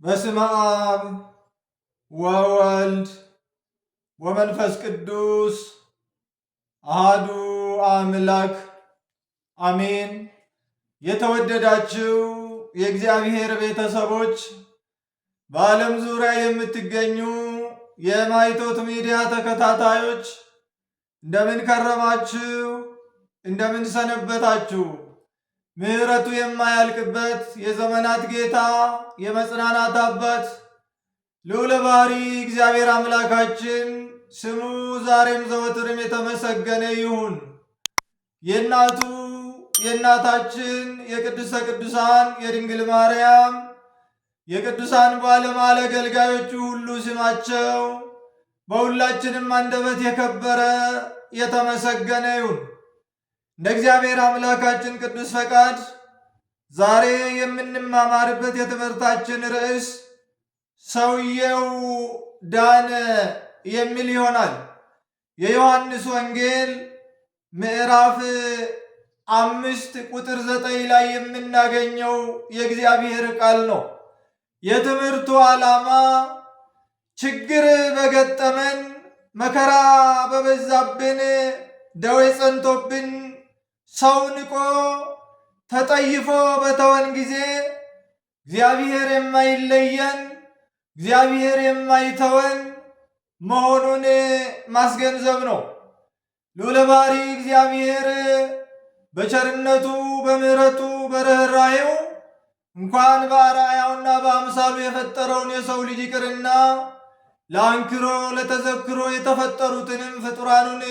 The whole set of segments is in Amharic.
በስመ አብ ወወልድ ወመንፈስ ቅዱስ አሃዱ አምላክ አሜን። የተወደዳችሁ የእግዚአብሔር ቤተሰቦች በዓለም ዙሪያ የምትገኙ የማይቶት ሚዲያ ተከታታዮች እንደምን ከረማችሁ? እንደምን ሰነበታችሁ? ምሕረቱ የማያልቅበት የዘመናት ጌታ የመጽናናት አባት ልዑለ ባሕርይ እግዚአብሔር አምላካችን ስሙ ዛሬም ዘወትርም የተመሰገነ ይሁን። የእናቱ የእናታችን የቅድስተ ቅዱሳን የድንግል ማርያም የቅዱሳን ባለሟል አገልጋዮቹ ሁሉ ስማቸው በሁላችንም አንደበት የከበረ የተመሰገነ ይሁን። እንደ እግዚአብሔር አምላካችን ቅዱስ ፈቃድ ዛሬ የምንማማርበት የትምህርታችን ርዕስ ሰውየው ዳነ የሚል ይሆናል። የዮሐንስ ወንጌል ምዕራፍ 5 ቁጥር 9 ላይ የምናገኘው የእግዚአብሔር ቃል ነው። የትምህርቱ ዓላማ ችግር በገጠመን፣ መከራ በበዛብን፣ ደዌ ጸንቶብን፣ ሰው ንቆ ተጠይፎ በተወን ጊዜ እግዚአብሔር የማይለየን እግዚአብሔር የማይተወን መሆኑን ማስገንዘብ ነው። ልዑለ ባሕርይ እግዚአብሔር በቸርነቱ በምሕረቱ በርኅራኄው እንኳን በአርአያውና በአምሳሉ የፈጠረውን የሰው ልጅ ይቅርና ለአንክሮ ለተዘክሮ የተፈጠሩትንም ፍጡራኑን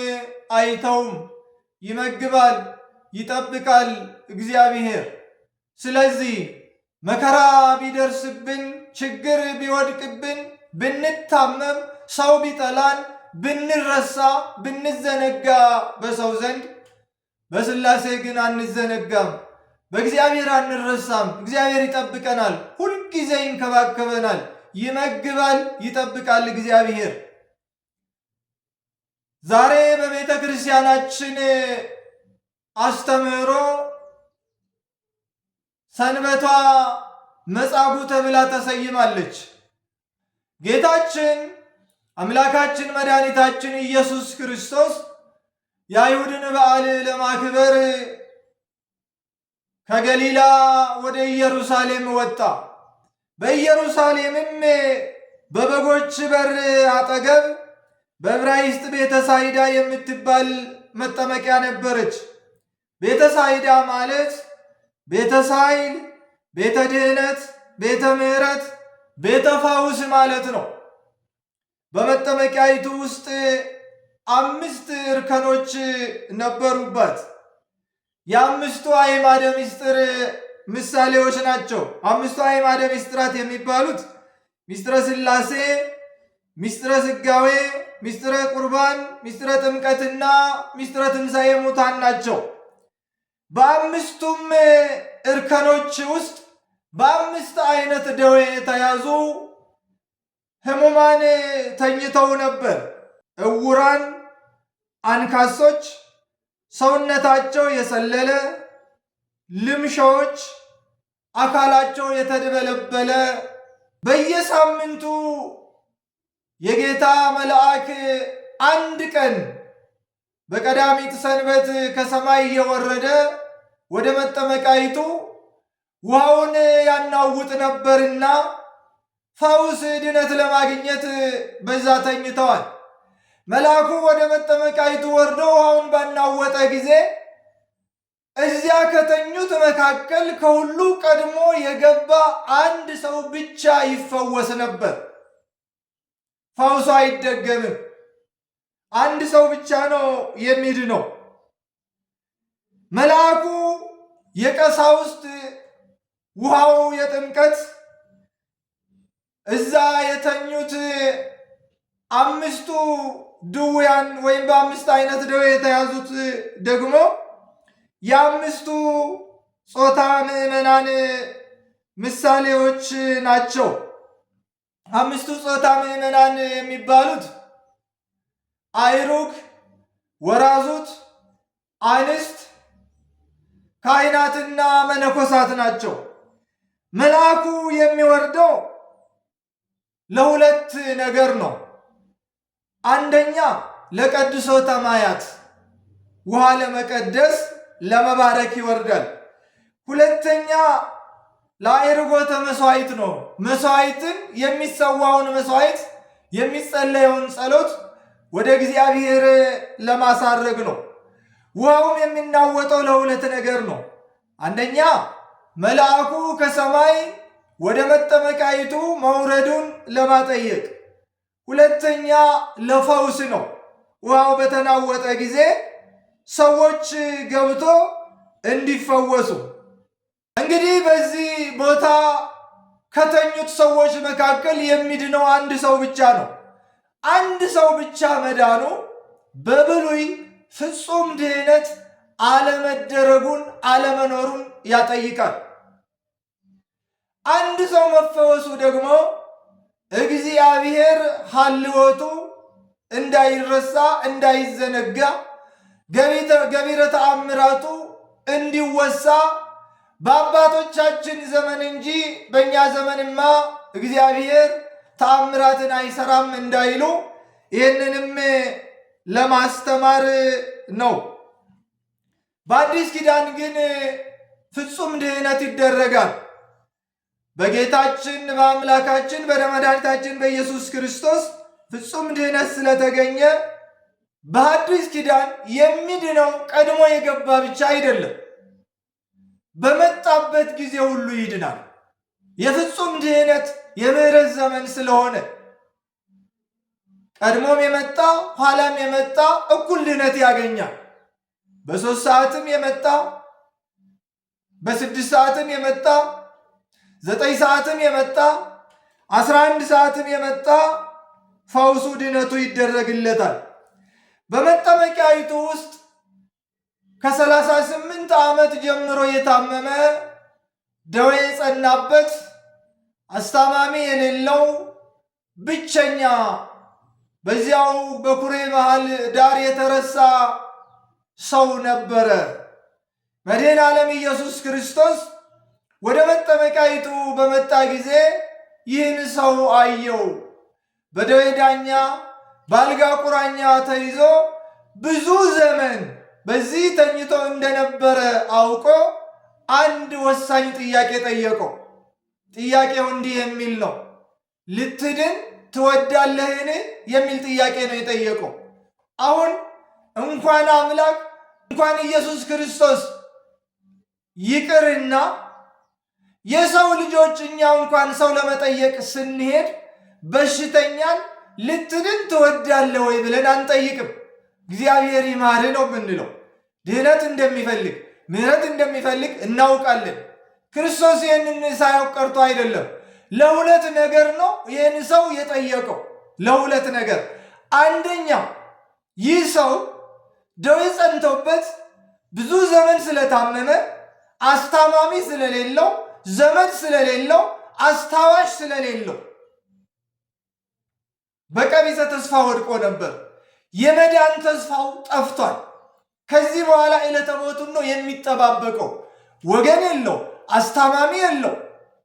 አይተውም። ይመግባል፣ ይጠብቃል እግዚአብሔር። ስለዚህ መከራ ቢደርስብን፣ ችግር ቢወድቅብን፣ ብንታመም፣ ሰው ቢጠላን፣ ብንረሳ፣ ብንዘነጋ በሰው ዘንድ በሥላሴ ግን አንዘነጋም። በእግዚአብሔር አንረሳም። እግዚአብሔር ይጠብቀናል፣ ሁልጊዜ ይንከባከበናል፣ ይመግባል፣ ይጠብቃል እግዚአብሔር። ዛሬ በቤተ ክርስቲያናችን አስተምህሮ ሰንበቷ መጻጉዕ ተብላ ተሰይማለች። ጌታችን አምላካችን መድኃኒታችን ኢየሱስ ክርስቶስ የአይሁድን በዓል ለማክበር ከገሊላ ወደ ኢየሩሳሌም ወጣ። በኢየሩሳሌምም በበጎች በር አጠገብ በዕብራይስጥ ቤተ ሳይዳ የምትባል መጠመቂያ ነበረች። ቤተ ሳይዳ ማለት ቤተ ሳይል፣ ቤተ ድህነት፣ ቤተ ምሕረት፣ ቤተ ፈውስ ማለት ነው። በመጠመቂያይቱ ውስጥ 5 እርከኖች ነበሩባት። የአምስቱ አዕማደ ምስጢር ምሳሌዎች ናቸው። 5ቱ አዕማደ ምስጢራት የሚባሉት ምስጢረ ሥላሴ፣ ምስጢረ ሥጋዌ፣ ምስጢረ ቁርባን፣ ምስጢረ ጥምቀትና ምስጢረ ትንሣኤ ሙታን ናቸው። በ5ቱም እርከኖች ውስጥ በ5 አይነት ደዌ የተያዙ ሕሙማን ተኝተው ነበር። ዕውራን፣ አንካሶች፣ ሰውነታቸው የሰለለ፣ ልምሾች፣ አካላቸው የተደበለበለ በየሳምንቱ የጌታ መልአክ አንድ ቀን በቀዳሚት ሰንበት ከሰማይ እየወረደ ወደ መጠመቂያይቱ ውሃውን ያናውጥ ነበርና ፈውስ፣ ድነት ለማግኘት በዛ ተኝተዋል። መልአኩ ወደ መጠመቂያይቱ ወርዶ ውሃውን ባናወጠ ጊዜ እዚያ ከተኙት መካከል ከሁሉ ቀድሞ የገባ አንድ ሰው ብቻ ይፈወስ ነበር። ፈውሱ አይደገምም። አንድ ሰው ብቻ ነው የሚድነው። መልአኩ የቀሳውስት ውሃው የጥምቀት እዛ የተኙት 5ቱ ድውያን ወይም በ5 አይነት ደዌ የተያዙት ደግሞ የ5ቱ ጾታ ምዕመናን ምሳሌዎች ናቸው። 5ቱ ጾታ ምዕመናን የሚባሉት አይሩግ፣ ወራዙት፣ አንስት፣ ካህናትና መነኮሳት ናቸው። መልአኩ የሚወርደው ለሁለት ነገር ነው። አንደኛ ለቀድሶተ ማያት ውሃ ለመቀደስ ለመባረክ ይወርዳል። ሁለተኛ ለአእርጎተ መስዋዕት ነው። መስዋዕትን የሚሰዋውን መስዋዕት የሚጸለየውን ጸሎት ወደ እግዚአብሔር ለማሳረግ ነው። ውሃውም የሚናወጠው ለሁለት ነገር ነው። አንደኛ መልአኩ ከሰማይ ወደ መጠመቂያይቱ መውረዱን ለማጠየቅ፣ ሁለተኛ ለፈውስ ነው። ውሃው በተናወጠ ጊዜ ሰዎች ገብቶ እንዲፈወሱ። እንግዲህ በዚህ ቦታ ከተኙት ሰዎች መካከል የሚድነው አንድ ሰው ብቻ ነው። አንድ ሰው ብቻ መዳኑ በብሉይ ፍጹም ድህነት አለመደረጉን አለመኖሩን ያጠይቃል። አንድ ሰው መፈወሱ ደግሞ እግዚአብሔር ሀልወቱ እንዳይረሳ እንዳይዘነጋ ገቢረ ተአምራቱ እንዲወሳ በአባቶቻችን ዘመን እንጂ በእኛ ዘመንማ እግዚአብሔር ተአምራትን አይሰራም እንዳይሉ ይህንንም ለማስተማር ነው። በአዲስ ኪዳን ግን ፍጹም ድህነት ይደረጋል። በጌታችን በአምላካችን በመድኃኒታችን በኢየሱስ ክርስቶስ ፍጹም ድህነት ስለተገኘ በአዲስ ኪዳን የሚድነው ቀድሞ የገባ ብቻ አይደለም፣ በመጣበት ጊዜ ሁሉ ይድናል። የፍጹም ድህነት የምህረት ዘመን ስለሆነ ቀድሞም የመጣ ኋላም የመጣ እኩል ድህነት ያገኛል። በ3 ሰዓትም የመጣ በ6 ሰዓትም የመጣ 9 ሰዓትም የመጣ 11 ሰዓትም የመጣ ፈውሱ ድነቱ ይደረግለታል። በመጠመቂያይቱ ውስጥ ከ38 ዓመት ጀምሮ የታመመ ደዌ የጸናበት አስታማሚ የሌለው ብቸኛ በዚያው በኩሬ መሃል ዳር የተረሳ ሰው ነበረ። መድኃኔ ዓለም ኢየሱስ ክርስቶስ ወደ መጠመቂያይቱ በመጣ ጊዜ ይህን ሰው አየው። በደዌ ዳኛ በአልጋ ቁራኛ ተይዞ ብዙ ዘመን በዚህ ተኝቶ እንደነበረ አውቆ አንድ ወሳኝ ጥያቄ ጠየቀው። ጥያቄው እንዲህ የሚል ነው፣ ልትድን ትወዳለህን? የሚል ጥያቄ ነው የጠየቀው። አሁን እንኳን አምላክ እንኳን ኢየሱስ ክርስቶስ ይቅርና የሰው ልጆች እኛ እንኳን ሰው ለመጠየቅ ስንሄድ በሽተኛን ልትድን ትወዳለህ ወይ ብለን አንጠይቅም። እግዚአብሔር ይማርህ ነው የምንለው። ድህነት እንደሚፈልግ ምሕረት እንደሚፈልግ እናውቃለን። ክርስቶስ ይህንን ሳያውቅ ቀርቶ አይደለም። ለሁለት ነገር ነው ይህን ሰው የጠየቀው። ለሁለት ነገር፣ አንደኛው ይህ ሰው ደዌ ጸንቶበት ብዙ ዘመን ስለታመመ አስታማሚ ስለሌለው ዘመድ ስለሌለው አስታዋሽ ስለሌለው በቀቢጸ ተስፋ ወድቆ ነበር። የመዳን ተስፋው ጠፍቷል። ከዚህ በኋላ ዕለተ ሞቱን ነው የሚጠባበቀው። ወገን የለው፣ አስታማሚ የለው፣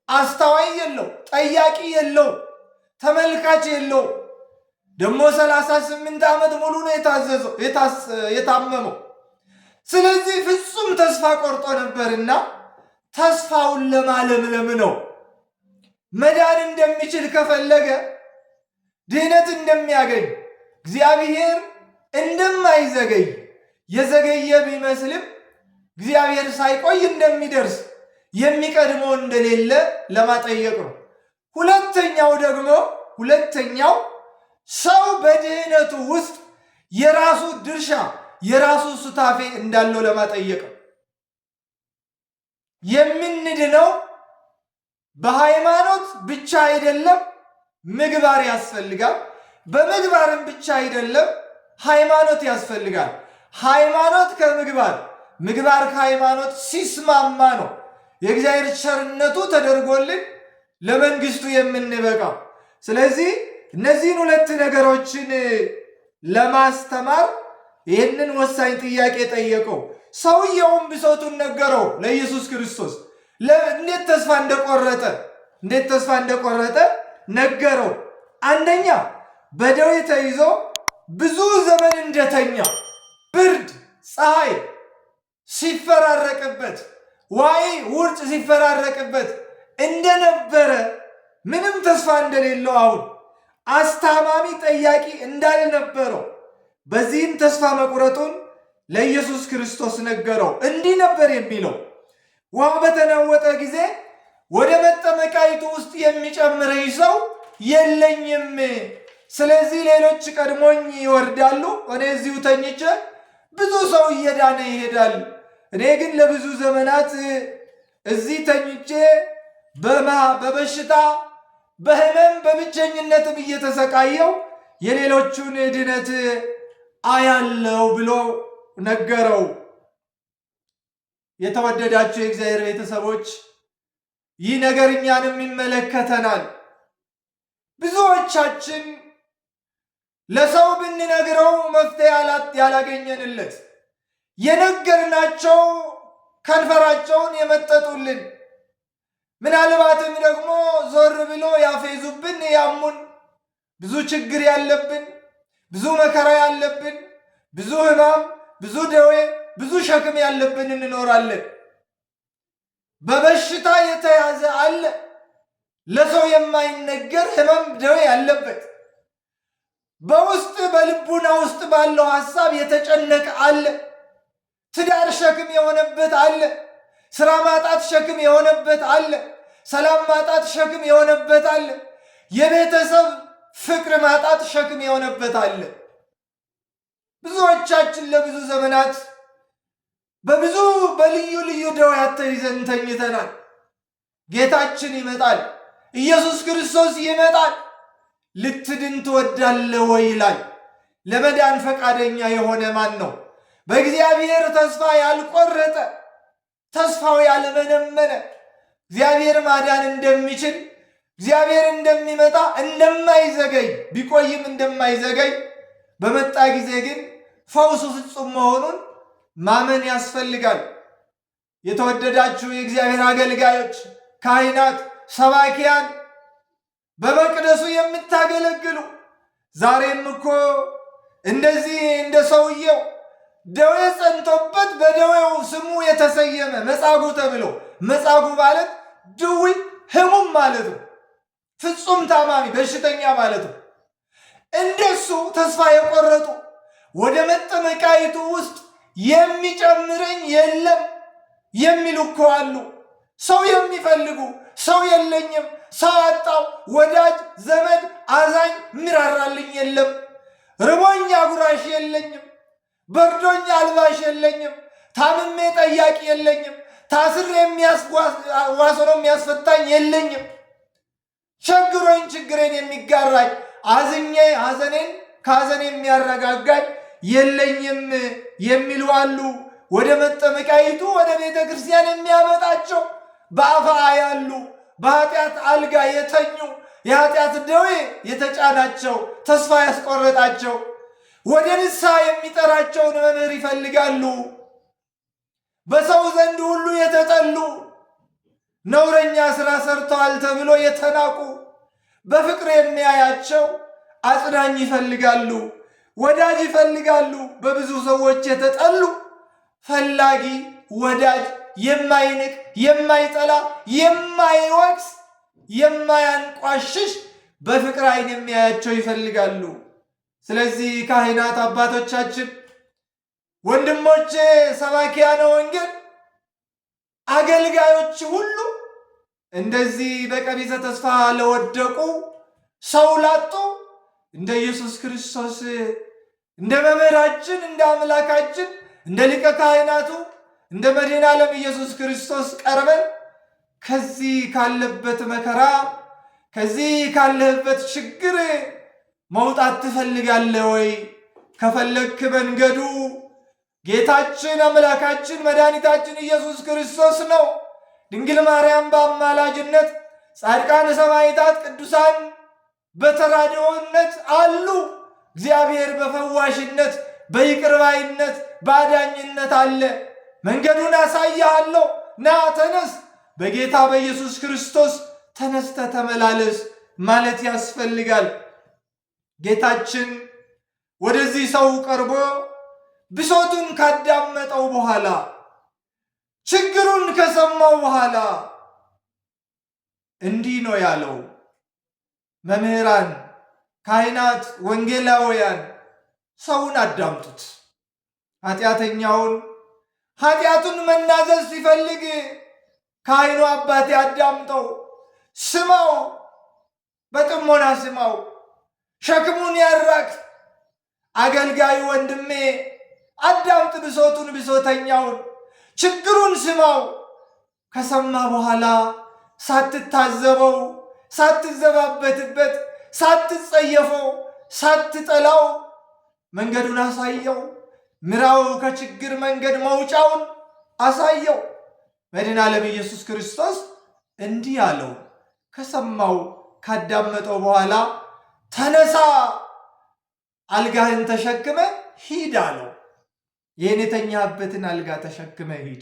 አስታዋይ የለው፣ ጠያቂ የለው፣ ተመልካች የለው። ደግሞ 38 ዓመት ሙሉ ነው የታመመው። ስለዚህ ፍጹም ተስፋ ቆርጦ ነበርና ተስፋውን ለማለምለም ነው። መዳን እንደሚችል ከፈለገ ድህነት እንደሚያገኝ እግዚአብሔር እንደማይዘገይ የዘገየ ቢመስልም እግዚአብሔር ሳይቆይ እንደሚደርስ የሚቀድመው እንደሌለ ለማጠየቅ ነው። ሁለተኛው ሰው በድህነቱ ውስጥ የራሱ ድርሻ የራሱ ሱታፌ እንዳለው ለማጠየቅ ነው። የምንድነው በሃይማኖት ብቻ አይደለም፣ ምግባር ያስፈልጋል። በምግባርም ብቻ አይደለም፣ ሃይማኖት ያስፈልጋል። ሃይማኖት ከምግባር ምግባር ከሃይማኖት ሲስማማ ነው የእግዚአብሔር ቸርነቱ ተደርጎልን ለመንግስቱ የምንበቃው። ስለዚህ እነዚህን ሁለት ነገሮችን ለማስተማር ይህንን ወሳኝ ጥያቄ ጠየቀው። ሰውየውም ብሶቱን ነገረው ለኢየሱስ ክርስቶስ። እንዴት ተስፋ እንደቆረጠ ነገረው። አንደኛ በደዌ ተይዞ ብዙ ዘመን እንደተኛ ብርድ፣ ፀሐይ ሲፈራረቅበት፣ ዋይ ውርጭ ሲፈራረቅበት እንደነበረ ምንም ተስፋ እንደሌለው አሁን አስታማሚ ጠያቂ እንዳልነበረው በዚህም ተስፋ መቁረጡን ለኢየሱስ ክርስቶስ ነገረው። እንዲህ ነበር የሚለው፣ ውሃ በተናወጠ ጊዜ ወደ መጠመቂያይቱ ውስጥ የሚጨምረኝ ሰው የለኝም። ስለዚህ ሌሎች ቀድሞኝ ይወርዳሉ፣ እኔ እዚሁ ተኝቼ ብዙ ሰው እየዳነ ይሄዳል። እኔ ግን ለብዙ ዘመናት እዚህ ተኝቼ በበሽታ በሕመም በብቸኝነትም እየተሰቃየው የሌሎቹን ድነት አያለው ብሎ ነገረው። የተወደዳችሁ የእግዚአብሔር ቤተሰቦች ይህ ነገር እኛንም ይመለከተናል። ብዙዎቻችን ለሰው ብንነግረው መፍትሄ ያላገኘንለት የነገርናቸው ከንፈራቸውን የመጠጡልን ምናልባትም ደግሞ ዞር ብሎ ያፌዙብን ያሙን ብዙ ችግር ያለብን ብዙ መከራ ያለብን ብዙ ሕማም ብዙ ደዌ ብዙ ሸክም ያለብን እንኖራለን። በበሽታ የተያዘ አለ፣ ለሰው የማይነገር ሕመም ደዌ ያለበት በውስጥ በልቡና ውስጥ ባለው ሐሳብ የተጨነቀ አለ። ትዳር ሸክም የሆነበት አለ። ስራ ማጣት ሸክም የሆነበት አለ። ሰላም ማጣት ሸክም የሆነበት አለ። የቤተሰብ ፍቅር ማጣት ሸክም የሆነበት አለ። ብዙዎቻችን ለብዙ ዘመናት በልዩ ልዩ ደዌያት ተይዘን ተኝተናል። ጌታችን ይመጣል። ኢየሱስ ክርስቶስ ይመጣል። ልትድን ትወዳለህ ወይ ይላል። ለመዳን ፈቃደኛ የሆነ ማን ነው? በእግዚአብሔር ተስፋ ያልቆረጠ ተስፋው ያልመነመነ እግዚአብሔር ማዳን እንደሚችል እግዚአብሔር እንደሚመጣ እንደማይዘገይ ቢቆይም እንደማይዘገይ በመጣ ጊዜ ግን ፈውሱ ፍጹም መሆኑን ማመን ያስፈልጋል። የተወደዳችሁ የእግዚአብሔር አገልጋዮች፣ ካህናት፣ ሰባኪያን በመቅደሱ የምታገለግሉ ዛሬም እኮ እንደዚህ እንደ ሰውየው ደዌ ጸንቶበት በደዌው ስሙ የተሰየመ መጻጉዕ ተብሎ መጻጉዕ ማለት ድውይ ሕሙም ማለት ነው። ፍጹም ታማሚ በሽተኛ ማለት ነው። እንደሱ ተስፋ የቆረጡ ወደ መጠመቂያይቱ ውስጥ የሚጨምረኝ የለም የሚሉ እኮ አሉ። ሰው የሚፈልጉ ሰው የለኝም፣ ሰው አጣው፣ ወዳጅ ዘመድ አዛኝ ሚራራልኝ የለም፣ ርቦኛ ጉራሽ የለኝም፣ በርዶኛ አልባሽ የለኝም፣ ታምሜ ጠያቂ የለኝም፣ ታስሬ ዋስሮ የሚያስፈታኝ የለኝም፣ ቸግሮኝ ችግሬን የሚጋራኝ፣ አዝኜ ሐዘኔን ከሐዘን የሚያረጋጋኝ የለኝም የሚሉ አሉ። ወደ መጠመቂያይቱ ወደ ቤተ ክርስቲያን የሚያመጣቸው በአፋ ያሉ በኃጢአት አልጋ የተኙ የኃጢአት ደዌ የተጫናቸው ተስፋ ያስቆረጣቸው ወደ ንስሐ የሚጠራቸውን መምህር ይፈልጋሉ። በሰው ዘንድ ሁሉ የተጠሉ ነውረኛ ሥራ ሰርተዋል ተብሎ የተናቁ በፍቅር የሚያያቸው አጽናኝ ይፈልጋሉ፣ ወዳጅ ይፈልጋሉ። በብዙ ሰዎች የተጠሉ ፈላጊ ወዳጅ የማይንቅ የማይጠላ የማይወቅስ የማያንቋሽሽ በፍቅር ዓይን የሚያያቸው ይፈልጋሉ። ስለዚህ ካህናት አባቶቻችን፣ ወንድሞቼ ሰባኪያነ ወንጌል፣ አገልጋዮች ሁሉ እንደዚህ በቀቢጸ ተስፋ ለወደቁ ሰው ላጡ እንደ ኢየሱስ ክርስቶስ እንደ መምህራችን እንደ አምላካችን እንደ ሊቀ ካህናቱ እንደ መድኃኔ ዓለም ኢየሱስ ክርስቶስ ቀርበን ከዚህ ካለበት መከራ ከዚህ ካለበት ችግር መውጣት ትፈልጋለህ ወይ? ከፈለግክ መንገዱ ጌታችን አምላካችን መድኃኒታችን ኢየሱስ ክርስቶስ ነው። ድንግል ማርያም በአማላጅነት፣ ጻድቃን ሰማዕታት፣ ቅዱሳን በተራድኦነት አሉ። እግዚአብሔር በፈዋሽነት በይቅርባይነት በአዳኝነት አለ። መንገዱን አሳይሃለሁ፣ ና ተነስ፣ በጌታ በኢየሱስ ክርስቶስ ተነስተ ተመላለስ ማለት ያስፈልጋል። ጌታችን ወደዚህ ሰው ቀርቦ ብሶቱን ካዳመጠው በኋላ ችግሩን ከሰማው በኋላ እንዲህ ነው ያለው። መምህራን፣ ካህናት፣ ወንጌላውያን ሰውን አዳምጡት። ኃጢአተኛውን ኃጢአቱን መናዘዝ ሲፈልግ ካህኑ አባቴ አዳምጠው፣ ስማው፣ በጥሞና ስማው፣ ሸክሙን ያራቅ። አገልጋዩ ወንድሜ አዳምጥ ብሶቱን፣ ብሶተኛውን ችግሩን ስማው። ከሰማ በኋላ ሳትታዘበው፣ ሳትዘባበትበት፣ ሳትጸየፈው፣ ሳትጠላው መንገዱን አሳየው። ምራው፣ ከችግር መንገድ መውጫውን አሳየው። መድኃኔ ዓለም ኢየሱስ ክርስቶስ እንዲህ አለው። ከሰማው ካዳመጠው በኋላ ተነሳ፣ አልጋህን ተሸክመ ሂድ አለው። ይህን የተኛህበትን አልጋ ተሸክመ ሂድ።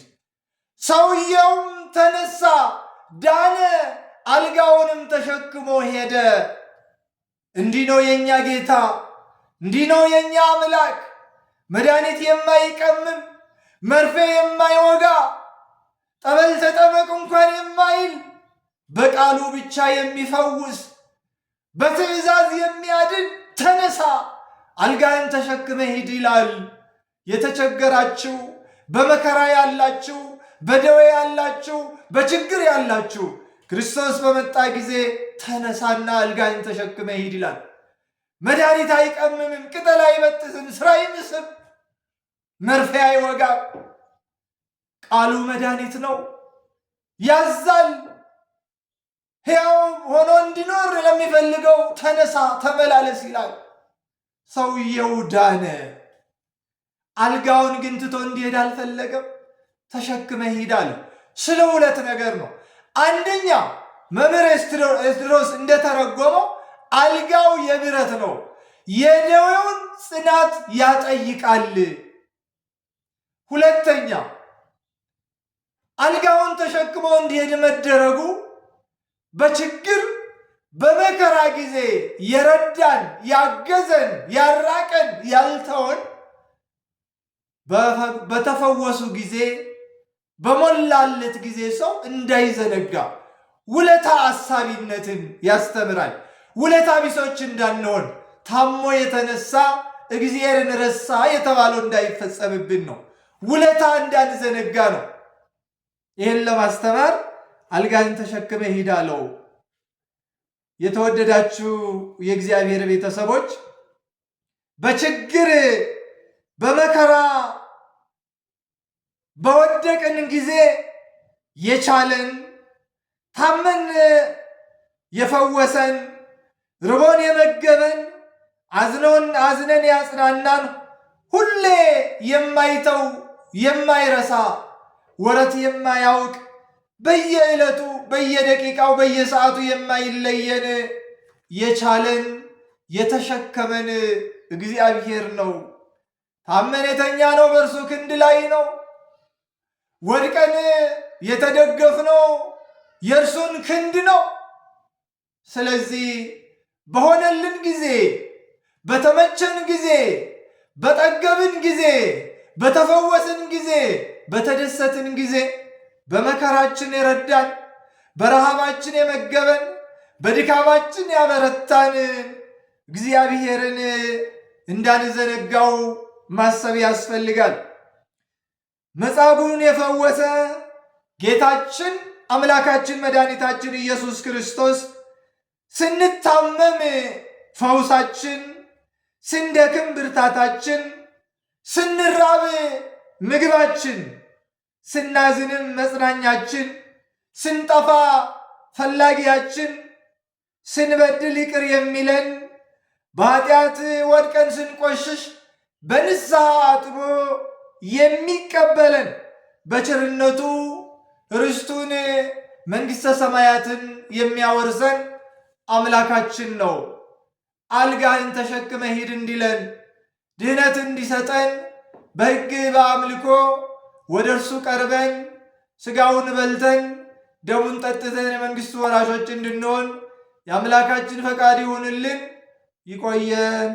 ሰውየውም ተነሳ፣ ዳነ፣ አልጋውንም ተሸክሞ ሄደ። እንዲህ ነው የእኛ ጌታ፣ እንዲህ ነው የእኛ አምላክ። መድኃኒት የማይቀምም መርፌ የማይወጋ ጠበል ተጠመቅ እንኳን የማይል በቃሉ ብቻ የሚፈውስ በትእዛዝ የሚያድን ተነሳ አልጋህን ተሸክመ ሂድ ይላል። የተቸገራችሁ፣ በመከራ ያላችሁ፣ በደዌ ያላችሁ፣ በችግር ያላችሁ ክርስቶስ በመጣ ጊዜ ተነሳና አልጋህን ተሸክመ ሂድ ይላል። መድኃኒት አይቀምምም፣ ቅጠል አይበጥስም፣ ስራ አይምስም፣ መርፌ አይወጋም። ቃሉ መድኃኒት ነው፣ ያዛል። ሕያው ሆኖ እንዲኖር ለሚፈልገው ተነሳ ተመላለስ ይላል። ሰውየው ዳነ። አልጋውን ግን ትቶ እንዲሄድ አልፈለገም። ተሸክመ ሂዳል። ስለ ሁለት ነገር ነው። አንደኛ መምህር ኤስድሮስ እንደተረጎመው አልጋው የብረት ነው፣ የደዌውን ጽናት ያጠይቃል። ሁለተኛ አልጋውን ተሸክሞ እንዲሄድ መደረጉ በችግር በመከራ ጊዜ የረዳን፣ ያገዘን፣ ያራቀን፣ ያልተወን በተፈወሱ ጊዜ በሞላለት ጊዜ ሰው እንዳይዘነጋ ውለታ አሳቢነትን ያስተምራል። ውለታ ቢሶች እንዳንሆን ታሞ የተነሳ እግዚአብሔርን ረሳ የተባለው እንዳይፈጸምብን ነው። ውለታ እንዳንዘነጋ ነው። ይህን ለማስተማር አልጋህን ተሸክመ ሂድ አለው። የተወደዳችሁ የእግዚአብሔር ቤተሰቦች በችግር በመከራ በወደቅን ጊዜ የቻለን፣ ታመን የፈወሰን፣ ርቦን የመገበን፣ አዝነን ያጽናናን፣ ሁሌ የማይተው የማይረሳ፣ ወረት የማያውቅ፣ በየዕለቱ በየደቂቃው በየሰዓቱ የማይለየን፣ የቻለን የተሸከመን እግዚአብሔር ነው። ታመን የተኛ ነው በእርሱ ክንድ ላይ ነው። ወድቀን የተደገፍነው የእርሱን ክንድ ነው። ስለዚህ በሆነልን ጊዜ፣ በተመቸን ጊዜ፣ በጠገብን ጊዜ፣ በተፈወስን ጊዜ፣ በተደሰትን ጊዜ በመከራችን የረዳን፣ በረሃባችን የመገበን፣ በድካማችን ያበረታን እግዚአብሔርን እንዳንዘነጋው ማሰብ ያስፈልጋል። መጻጉዕን የፈወሰ ጌታችን አምላካችን መድኃኒታችን ኢየሱስ ክርስቶስ ስንታመም ፈውሳችን፣ ስንደክም ብርታታችን፣ ስንራብ ምግባችን፣ ስናዝንም መጽናኛችን፣ ስንጠፋ ፈላጊያችን፣ ስንበድል ይቅር የሚለን፣ በኃጢአት ወድቀን ስንቆሽሽ በንስሐ አጥቦ የሚቀበለን፣ በቸርነቱ ርስቱን መንግሥተ ሰማያትን የሚያወርሰን አምላካችን ነው። አልጋህን ተሸክመ ሂድ እንዲለን፣ ድህነት እንዲሰጠን፣ በሕግ በአምልኮ ወደ እርሱ ቀርበን ሥጋውን በልተን ደሙን ጠጥተን የመንግሥቱ ወራሾች እንድንሆን የአምላካችን ፈቃድ ይሁንልን። ይቆየን።